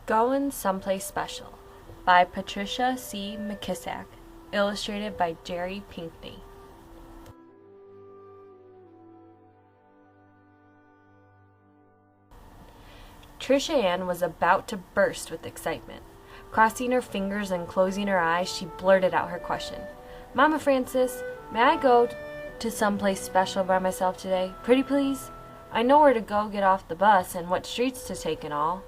Goin Someplace Special by Patricia C. McKissack, illustrated by Jerry Pinkney. Trisha Ann was about to burst with excitement. Crossing her fingers and closing her eyes, she blurted out her question. "Mama Frances, may I go to someplace special by myself today? Pretty please? I know where to go get off the bus and what streets to take and all."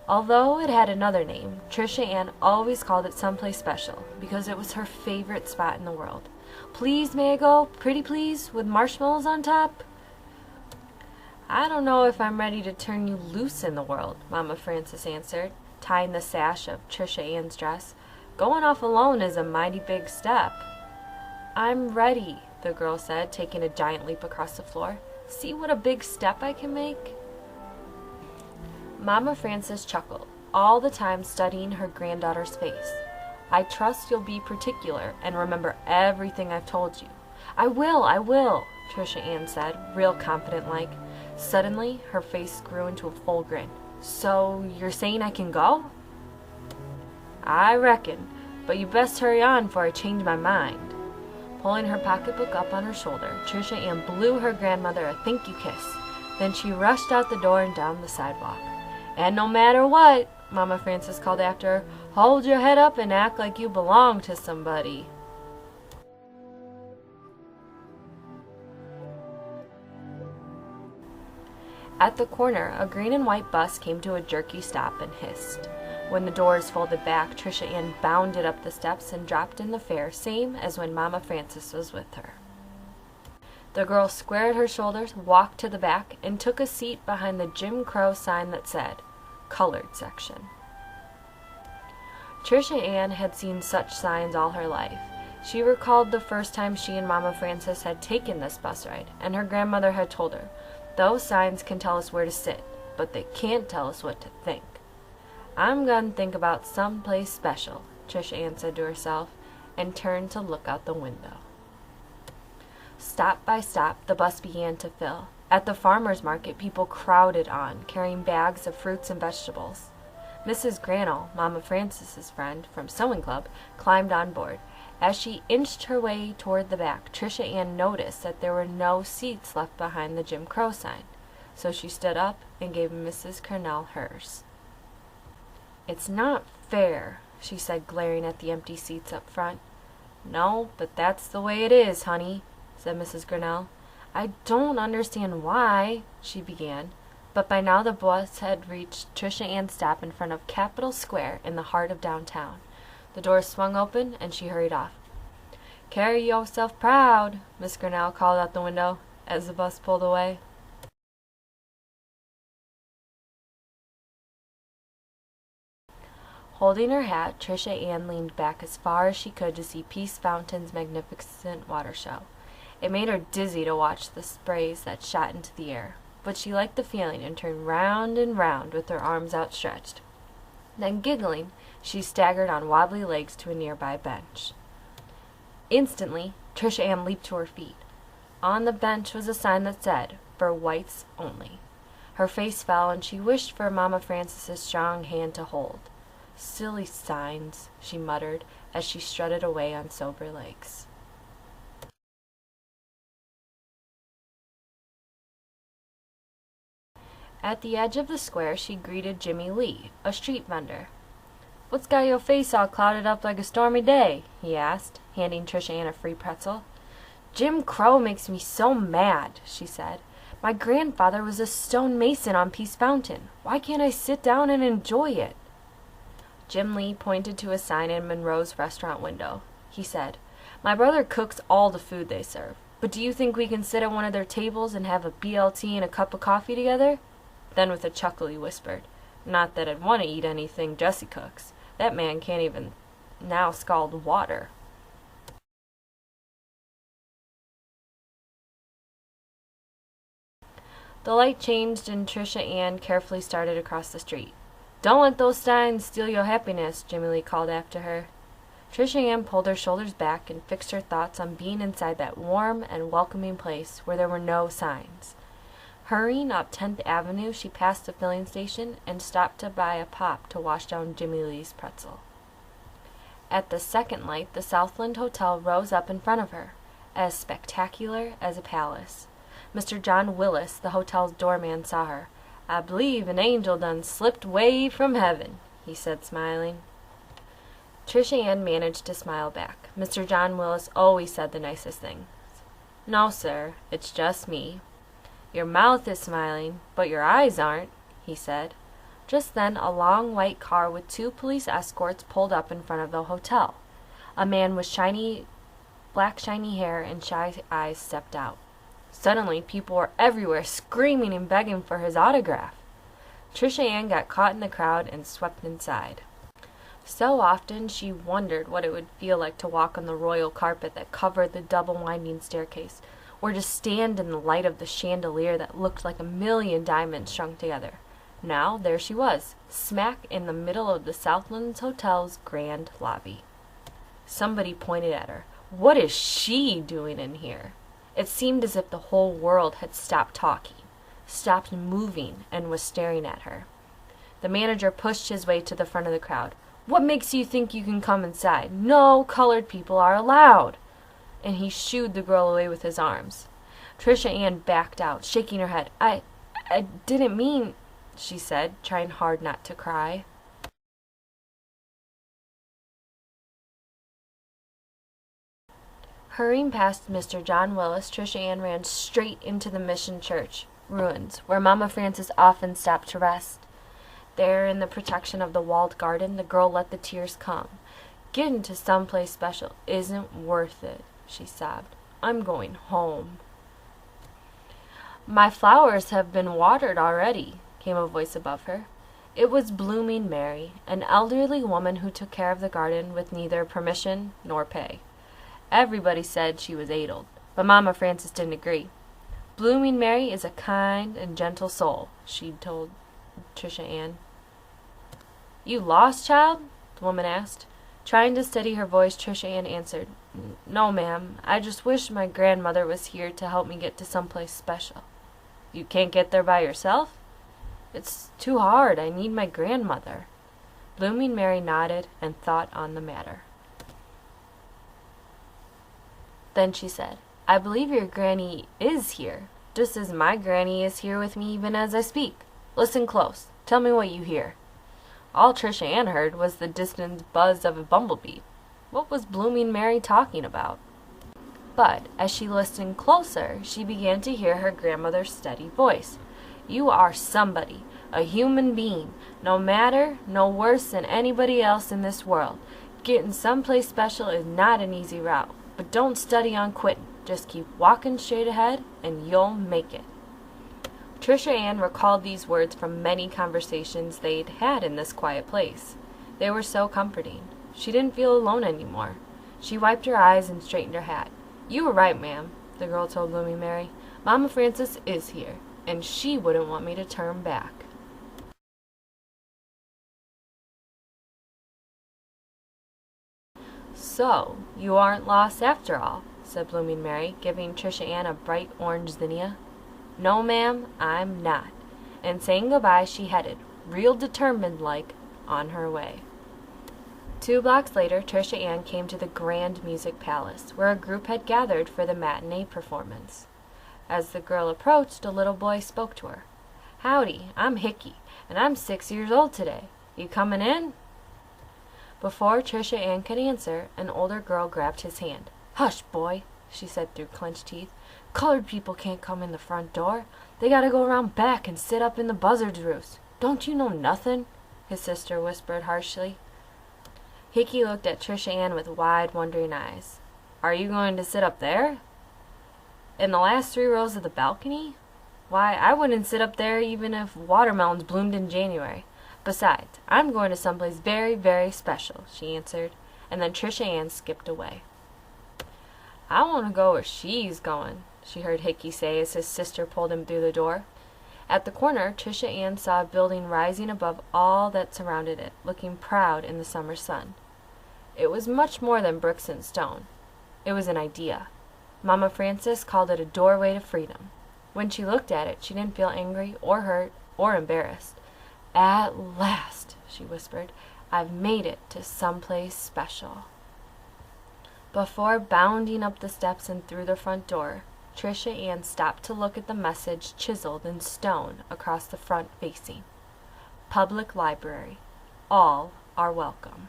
Although it had another name, Trisha Ann always called it someplace special because it was her favorite spot in the world. "Please, may I go? Pretty please, with marshmallows on top?" "I don't know if I'm ready to turn you loose in the world," Mama Frances answered, tying the sash of Trisha Ann's dress. "Going off alone is a mighty big step." "I'm ready," the girl said, taking a giant leap across the floor. "See what a big step I can make?" Mama Frances chuckled, all the time studying her granddaughter's face. "I trust you'll be particular and remember everything I've told you." I will," Trisha Ann said, real confident-like. Suddenly, her face grew into a full grin. "So, you're saying I can go?" "I reckon, but you best hurry on before I change my mind." Pulling her pocketbook up on her shoulder, Trisha Ann blew her grandmother a thank you kiss. Then she rushed out the door and down the sidewalk. "And no matter what," Mama Frances called after her, "hold your head up and act like you belong to somebody." At the corner, a green and white bus came to a jerky stop and hissed. When the doors folded back, Trisha Ann bounded up the steps and dropped in the fare, same as when Mama Frances was with her. The girl squared her shoulders, walked to the back, and took a seat behind the Jim Crow sign that said, "Colored Section." Trisha Ann had seen such signs all her life. She recalled the first time she and Mama Frances had taken this bus ride, and her grandmother had told her, "Those signs can tell us where to sit, but they can't tell us what to think." "I'm going to think about someplace special," Trisha Ann said to herself, and turned to look out the window. Stop by stop, the bus began to fill. At the farmer's market, people crowded on, carrying bags of fruits and vegetables. Mrs. Granell, Mama Frances's friend from sewing club, climbed on board. As she inched her way toward the back, Trisha Ann noticed that there were no seats left behind the Jim Crow sign, so she stood up and gave Mrs. Granell hers. "It's not fair," she said, glaring at the empty seats up front. "No, but that's the way it is, honey," said Mrs. Granell. "I don't understand why," she began, but by now the bus had reached Trisha Ann's stop in front of Capitol Square in the heart of downtown. The doors swung open, and she hurried off. "Carry yourself proud," Miss Granell called out the window as the bus pulled away. Holding her hat, Trisha Ann leaned back as far as she could to see Peace Fountain's magnificent water show. It made her dizzy to watch the sprays that shot into the air, but she liked the feeling and turned round and round with her arms outstretched. Then, giggling, she staggered on wobbly legs to a nearby bench. Instantly, Trisha Ann leaped to her feet. On the bench was a sign that said, "For whites only." Her face fell, and she wished for Mama Frances's strong hand to hold. "Silly signs," she muttered as she strutted away on sober legs. At the edge of the square, she greeted Jimmy Lee, a street vendor. "What's got your face all clouded up like a stormy day?" he asked, handing Trisha Ann a free pretzel. "Jim Crow makes me so mad," she said. "My grandfather was a stone mason on Peace Fountain. Why can't I sit down and enjoy it?" Jim Lee pointed to a sign in Monroe's restaurant window. He said, "My brother cooks all the food they serve, but do you think we can sit at one of their tables and have a BLT and a cup of coffee together?" Then with a chuckle he whispered, "Not that I'd want to eat anything Jesse cooks. That man can't even now scald water." The light changed and Trisha Ann carefully started across the street. "Don't let those signs steal your happiness," Jimmy Lee called after her. Trisha Ann pulled her shoulders back and fixed her thoughts on being inside that warm and welcoming place where there were no signs. Hurrying up 10th Avenue, she passed a filling station and stopped to buy a pop to wash down Jimmy Lee's pretzel. At the second light, the Southland Hotel rose up in front of her, as spectacular as a palace. Mr. John Willis, the hotel's doorman, saw her. "I believe an angel done slipped way from heaven," he said, smiling. Trisha Ann managed to smile back. Mr. John Willis always said the nicest things. "No, sir, it's just me." "Your mouth is smiling, but your eyes aren't," he said. Just then, a long white car with 2 police escorts pulled up in front of the hotel. A man with black shiny hair and shy eyes stepped out. Suddenly, people were everywhere, screaming and begging for his autograph. Trisha Ann got caught in the crowd and swept inside. So often she wondered what it would feel like to walk on the royal carpet that covered the double-winding staircase, or to stand in the light of the chandelier that looked like 1,000,000 diamonds strung together. Now there she was, smack in the middle of the Southland Hotel's grand lobby. Somebody pointed at her. What is she doing in here? It seemed as if the whole world had stopped talking, stopped moving, and was staring at her. The manager pushed his way to the front of the crowd. "What makes you think you can come inside? No colored people are allowed!" And he shooed the girl away with his arms. Trisha Ann backed out, shaking her head. I didn't mean," she said, trying hard not to cry. Hurrying past Mr. John Willis, Trisha Ann ran straight into the Mission Church ruins, where Mama Frances often stopped to rest. There, in the protection of the walled garden, the girl let the tears come. "Getting to someplace special isn't worth it," she sobbed. "I'm going home." "My flowers have been watered already," came a voice above her. It was Blooming Mary, an elderly woman who took care of the garden with neither permission nor pay. Everybody said she was addled, but Mama Frances didn't agree. "Blooming Mary is a kind and gentle soul," she told Trisha Ann. "You lost, child?" the woman asked. Trying to steady her voice, Trisha Ann answered, "No, ma'am. I just wish my grandmother was here to help me get to someplace special." "You can't get there by yourself?" "It's too hard. I need my grandmother." Blooming Mary nodded and thought on the matter. Then she said, "I believe your granny is here, just as my granny is here with me even as I speak. Listen close. Tell me what you hear." All Trisha Ann heard was the distant buzz of a bumblebee. What was Blooming Mary talking about? But as she listened closer, she began to hear her grandmother's steady voice. "You are somebody, a human being, no worse than anybody else in this world. Getting someplace special is not an easy route, but don't study on quitting. Just keep walking straight ahead, and you'll make it." Trisha Ann recalled these words from many conversations they'd had in this quiet place. They were so comforting. She didn't feel alone anymore. She wiped her eyes and straightened her hat. "You were right, ma'am," the girl told Blooming Mary. "Mama Frances is here, and she wouldn't want me to turn back." "So, you aren't lost after all," said Blooming Mary, giving Trisha Ann a bright orange zinnia. "No, ma'am, I'm not." And saying goodbye, she headed, real determined-like, on her way. 2 blocks later, Trisha Ann came to the Grand Music Palace, where a group had gathered for the matinee performance. As the girl approached, a little boy spoke to her. "Howdy, I'm Hickey, and I'm 6 years old today. You coming in?" Before Trisha Ann could answer, an older girl grabbed his hand. "Hush, boy," she said through clenched teeth. "Colored people can't come in the front door. They gotta go around back and sit up in the buzzard's roost. Don't you know nothing?" his sister whispered harshly. Hickey looked at Trisha Ann with wide, wondering eyes. "Are you going to sit up there? In the last 3 rows of the balcony? Why, I wouldn't sit up there even if watermelons bloomed in January. Besides, I'm going to someplace very, very special," she answered, and then Trisha Ann skipped away. "I want to go where she's going," she heard Hickey say as his sister pulled him through the door. At the corner, Trisha Ann saw a building rising above all that surrounded it, looking proud in the summer sun. It was much more than bricks and stone. It was an idea. Mama Frances called it a doorway to freedom. When she looked at it, she didn't feel angry or hurt or embarrassed. "At last," she whispered, "I've made it to someplace special." Before bounding up the steps and through the front door, Trisha Ann stopped to look at the message chiseled in stone across the front facing: Public Library. All are welcome.